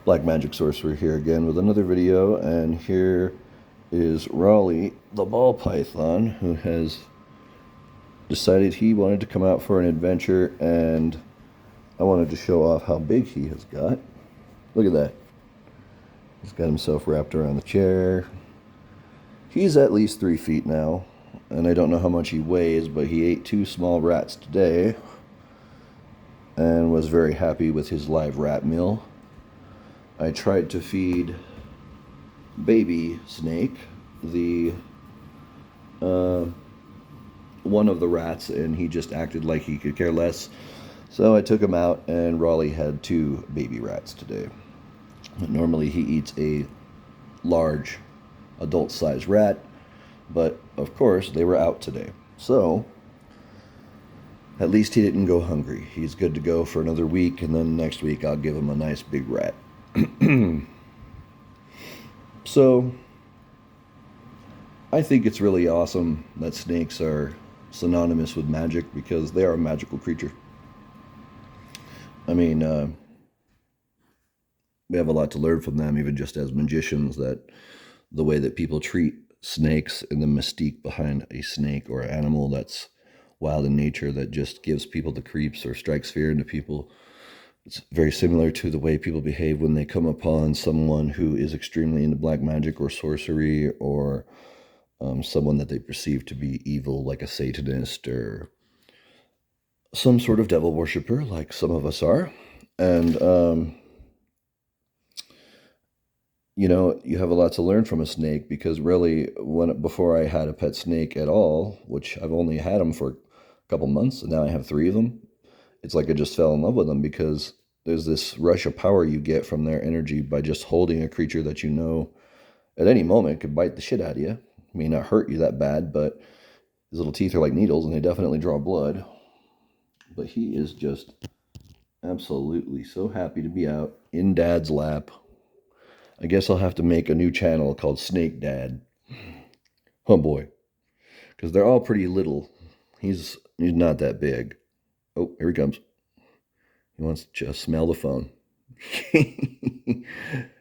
Black Magic Sorcerer here again with another video, and here is Raleigh, the ball python, who has decided he wanted to come out for an adventure, and I wanted to show off how big he has got. Look at that. He's got himself wrapped around the chair. He's at least 3 feet now, and I don't know how much he weighs, but he ate 2 small rats today and was very happy with his live rat meal. I tried to feed baby snake the one of the rats, and he just acted like he could care less. So I took him out, and Raleigh had 2 baby rats today. Normally he eats a large adult-sized rat, but of course they were out today. So at least he didn't go hungry. He's good to go for another week, and then next week I'll give him a nice big rat. So I think it's really awesome that snakes are synonymous with magic, because they are a magical creature. I mean, we have a lot to learn from them, even just as magicians, that the way that people treat snakes and the mystique behind a snake or an animal that's wild in nature that just gives people the creeps or strikes fear into people. It's very similar to the way people behave when they come upon someone who is extremely into black magic or sorcery, or someone that they perceive to be evil, like a Satanist or some sort of devil worshiper, like some of us are. And, you have a lot to learn from a snake, because really, before I had a pet snake at all, which I've only had them for a couple months, and now I have 3 of them, it's like I just fell in love with them, because there's this rush of power you get from their energy by just holding a creature that you know at any moment could bite the shit out of you. May not hurt you that bad, but his little teeth are like needles, and they definitely draw blood. But he is just absolutely so happy to be out in Dad's lap. I guess I'll have to make a new channel called Snake Dad. Oh boy. Because they're all pretty little. He's not that big. Oh, here he comes. He wants to just smell the phone.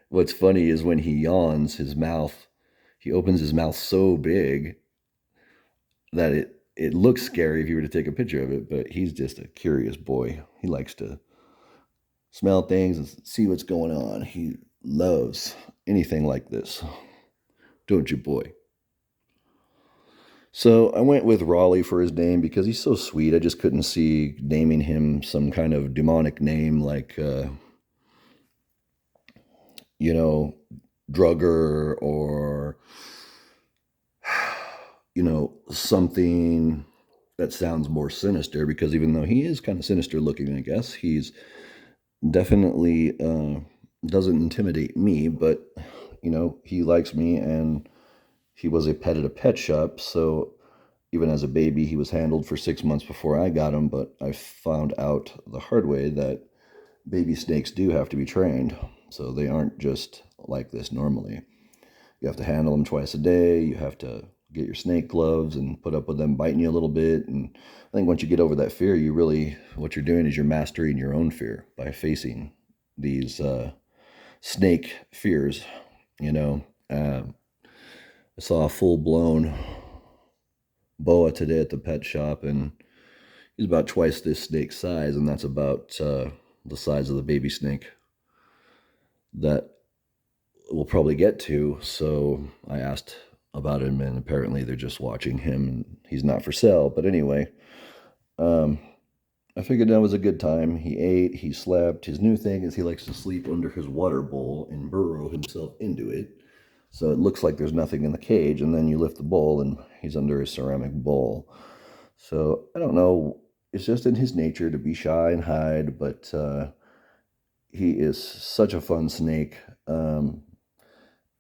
What's funny is when he yawns, he opens his mouth so big that it looks scary if you were to take a picture of it, but he's just a curious boy. He likes to smell things and see what's going on. He loves anything like this. Don't you, boy? So I went with Raleigh for his name because he's so sweet. I just couldn't see naming him some kind of demonic name like, Drugger, or, something that sounds more sinister, because even though he is kind of sinister looking, I guess, he's definitely doesn't intimidate me, but, he likes me, and he was a pet at a pet shop, so even as a baby, he was handled for 6 months before I got him, but I found out the hard way that baby snakes do have to be trained, so they aren't just like this normally. You have to handle them twice a day, you have to get your snake gloves and put up with them biting you a little bit, and I think once you get over that fear, what you're doing is you're mastering your own fear by facing these snake fears, you know. I saw a full-blown boa today at the pet shop, and he's about twice this snake's size, and that's about the size of the baby snake that we'll probably get to. So I asked about him, and apparently they're just watching him, and he's not for sale. But anyway, I figured that was a good time. He ate, he slept. His new thing is he likes to sleep under his water bowl and burrow himself into it. So it looks like there's nothing in the cage, and then you lift the bowl, and he's under a ceramic bowl. So I don't know. It's just in his nature to be shy and hide, but he is such a fun snake.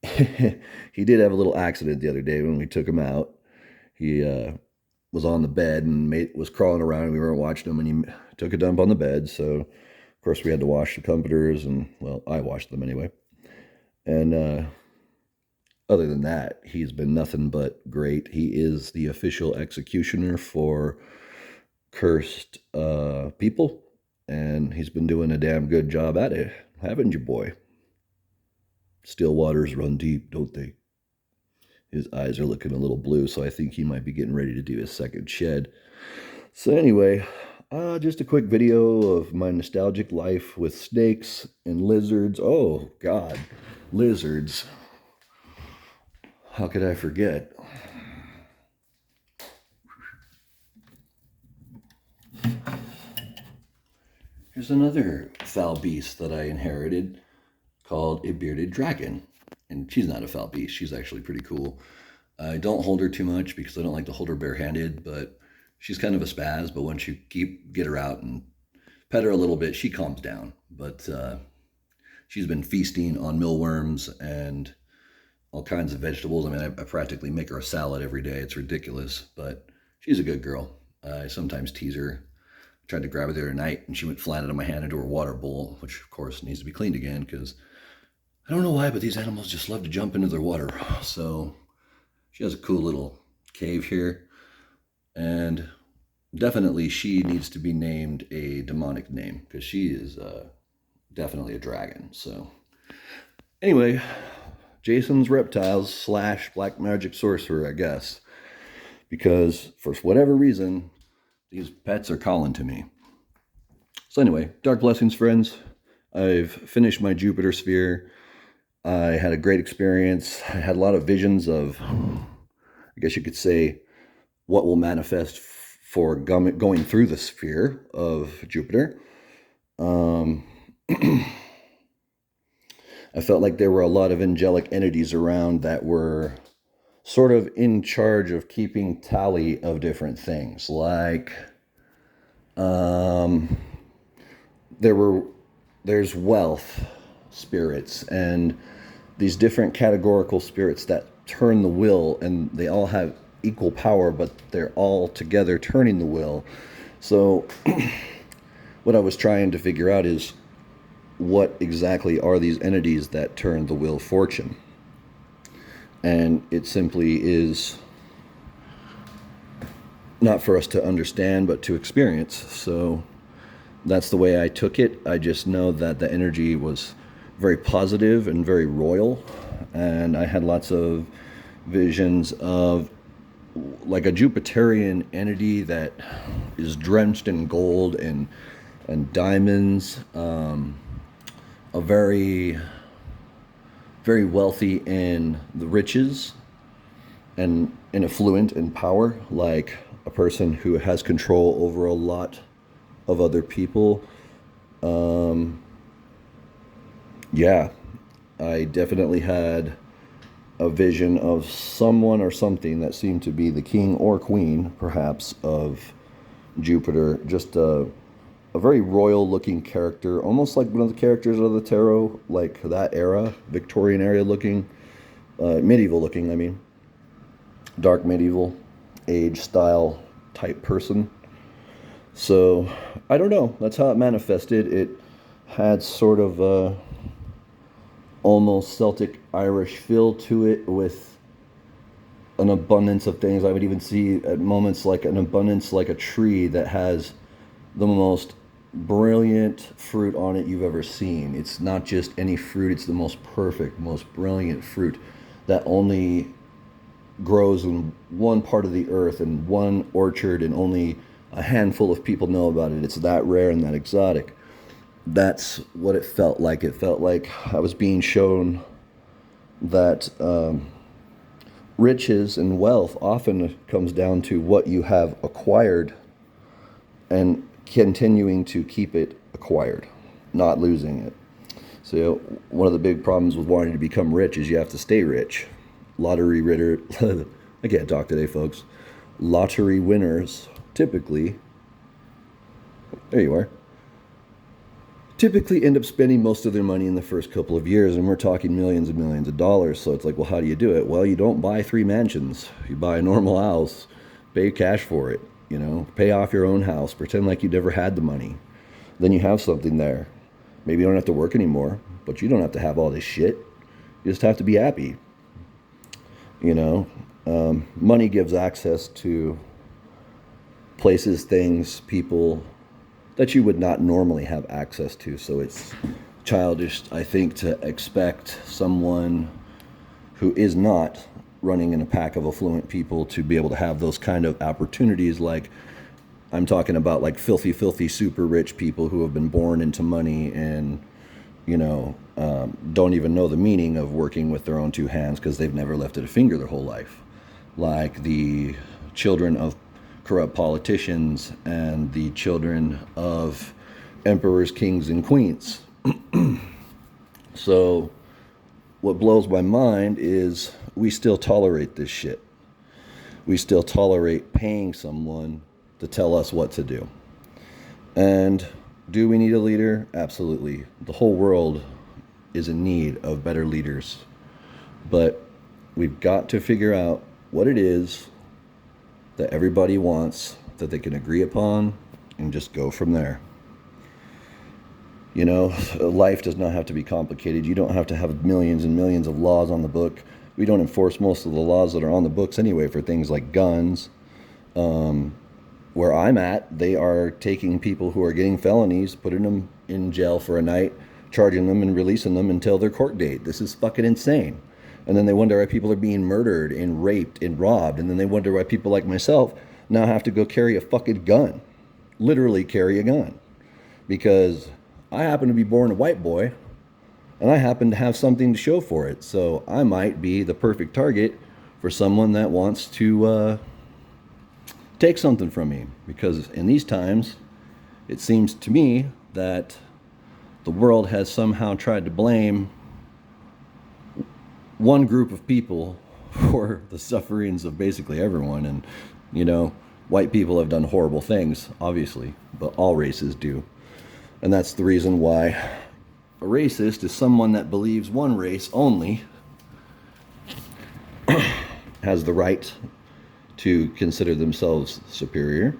He did have a little accident the other day when we took him out. He was on the bed and was crawling around, and we weren't watching him, and he took a dump on the bed. So, of course, we had to wash the comforters, and, well, I washed them anyway. And other than that, he's been nothing but great. He is the official executioner for cursed people, and he's been doing a damn good job at it, haven't you, boy? Still waters run deep, don't they? His eyes are looking a little blue, so I think he might be getting ready to do his second shed. So anyway, just a quick video of my nostalgic life with snakes and lizards. Oh, God, lizards. How could I forget? Here's another foul beast that I inherited called a bearded dragon. And she's not a foul beast. She's actually pretty cool. I don't hold her too much because I don't like to hold her barehanded, but she's kind of a spaz. But once you get her out and pet her a little bit, she calms down. But she's been feasting on mealworms and all kinds of vegetables. I mean, I practically make her a salad every day. It's ridiculous, but she's a good girl. I sometimes tease her. I tried to grab her the other night, and she went flat out of my hand into her water bowl, which, of course, needs to be cleaned again because I don't know why, but these animals just love to jump into their water. So she has a cool little cave here, and definitely she needs to be named a demonic name because she is definitely a dragon. So anyway, Jason's Reptiles / Black Magic Sorcerer, I guess, because for whatever reason, these pets are calling to me. So anyway, dark blessings, friends. I've finished my Jupiter sphere. I had a great experience. I had a lot of visions of, I guess you could say, what will manifest for going through the sphere of Jupiter. I felt like there were a lot of angelic entities around that were sort of in charge of keeping tally of different things. Like, there's wealth spirits and these different categorical spirits that turn the wheel, and they all have equal power, but they're all together turning the wheel. So what I was trying to figure out is, what exactly are these entities that turn the wheel of fortune? And it simply is not for us to understand, but to experience. So that's the way I took it. I just know that the energy was very positive and very royal, and I had lots of visions of like a Jupiterian entity that is drenched in gold and diamonds, a very wealthy in the riches and affluent in power, like a person who has control over a lot of other people. Yeah, I definitely had a vision of someone or something that seemed to be the king or queen, perhaps, of Jupiter. Just a very royal looking character, almost like one of the characters of the tarot, like that era, Victorian era looking, medieval looking, I mean, dark medieval age style type person. So I don't know, that's how it manifested. It had sort of a almost Celtic Irish feel to it, with an abundance of things. I would even see at moments like an abundance, like a tree that has the most brilliant fruit on it you've ever seen. It's not just any fruit, it's the most perfect, most brilliant fruit that only grows in one part of the earth and one orchard, and only a handful of people know about it. It's that rare and that exotic. That's what it felt like. It felt like I was being shown that riches and wealth often comes down to what you have acquired and continuing to keep it acquired, not losing it. So one of the big problems with wanting to become rich is you have to stay rich. Lottery winner, I can't talk today, folks. Lottery winners typically, there you are, typically end up spending most of their money in the first couple of years, and we're talking millions and millions of dollars. So it's like, well, how do you do it? Well, you don't buy 3 mansions. You buy a normal house, pay cash for it, pay off your own house, pretend like you never had the money. Then you have something there. Maybe you don't have to work anymore, but you don't have to have all this shit. You just have to be happy. Money gives access to places, things, people that you would not normally have access to. So it's childish, I think, to expect someone who is not running in a pack of affluent people to be able to have those kind of opportunities. Like, I'm talking about like filthy, filthy, super rich people who have been born into money and, don't even know the meaning of working with their own two hands because they've never lifted a finger their whole life. Like the children of corrupt politicians and the children of emperors, kings, and queens. So what blows my mind is we still tolerate this shit. We still tolerate paying someone to tell us what to do. And do we need a leader? Absolutely. The whole world is in need of better leaders. But we've got to figure out what it is that everybody wants, that they can agree upon, and just go from there. Life does not have to be complicated. You don't have to have millions and millions of laws on the book. We don't enforce most of the laws that are on the books anyway for things like guns. Where I'm at, they are taking people who are getting felonies, putting them in jail for a night, charging them and releasing them until their court date. This is fucking insane. And then they wonder why people are being murdered and raped and robbed. And then they wonder why people like myself now have to go carry a fucking gun. Literally carry a gun. Because I happen to be born a white boy, and I happen to have something to show for it. So I might be the perfect target for someone that wants to take something from me. Because in these times, it seems to me that the world has somehow tried to blame one group of people for the sufferings of basically everyone. And, white people have done horrible things, obviously, but all races do. And that's the reason why a racist is someone that believes one race only has the right to consider themselves superior.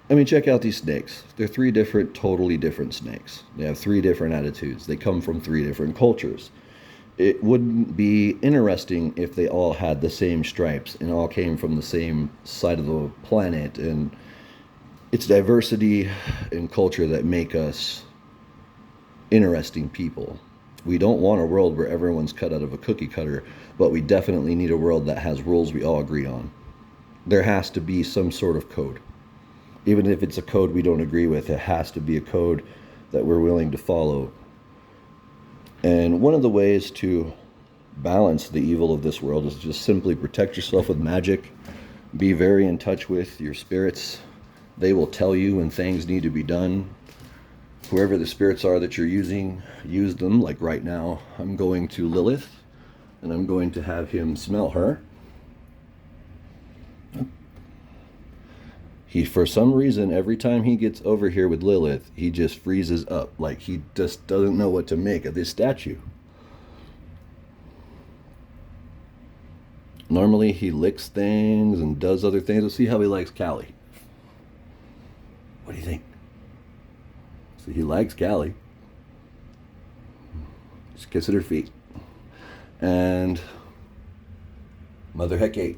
I mean, check out these snakes. They're totally different snakes. They have 3 different attitudes. They come from 3 different cultures. It wouldn't be interesting if they all had the same stripes and all came from the same side of the planet. And it's diversity and culture that make us interesting people. We don't want a world where everyone's cut out of a cookie cutter, but we definitely need a world that has rules we all agree on. There has to be some sort of code. Even if it's a code we don't agree with, it has to be a code that we're willing to follow. And one of the ways to balance the evil of this world is just simply protect yourself with magic. Be very in touch with your spirits. They will tell you when things need to be done. Whoever the spirits are that you're using, use them. Like right now, I'm going to Lilith, and I'm going to have him smell her. For some reason, every time he gets over here with Lilith, he just freezes up. Like he just doesn't know what to make of this statue. Normally, he licks things and does other things. Let's see how he likes Callie. What do you think? So he likes Callie. Just kissing her feet. And Mother Hecate.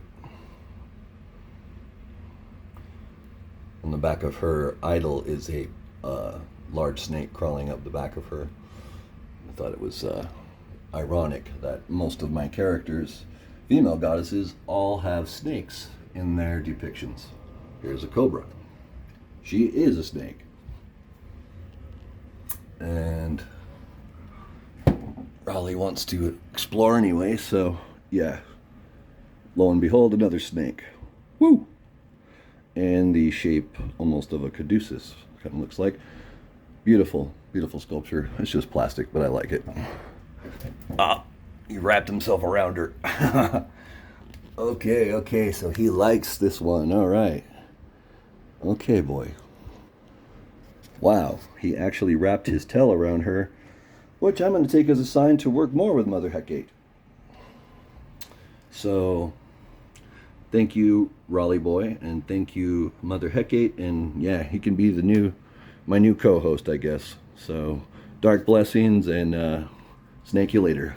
On the back of her idol is a large snake crawling up the back of her. I thought it was ironic that most of my characters, female goddesses, all have snakes in their depictions. Here's a cobra. She is a snake. And Raleigh wants to explore anyway, so yeah. Lo and behold, another snake. Woo! And the shape almost of a caduceus, kind of looks like. Beautiful, beautiful sculpture. It's just plastic, but I like it. He wrapped himself around her. Okay, so he likes this one. All right. Okay, boy. Wow, he actually wrapped his tail around her, which I'm going to take as a sign to work more with Mother Hecate. So, thank you, Raleigh boy, and thank you, Mother Hecate, and yeah, he can be my new co-host, I guess. So, dark blessings, and snake you later.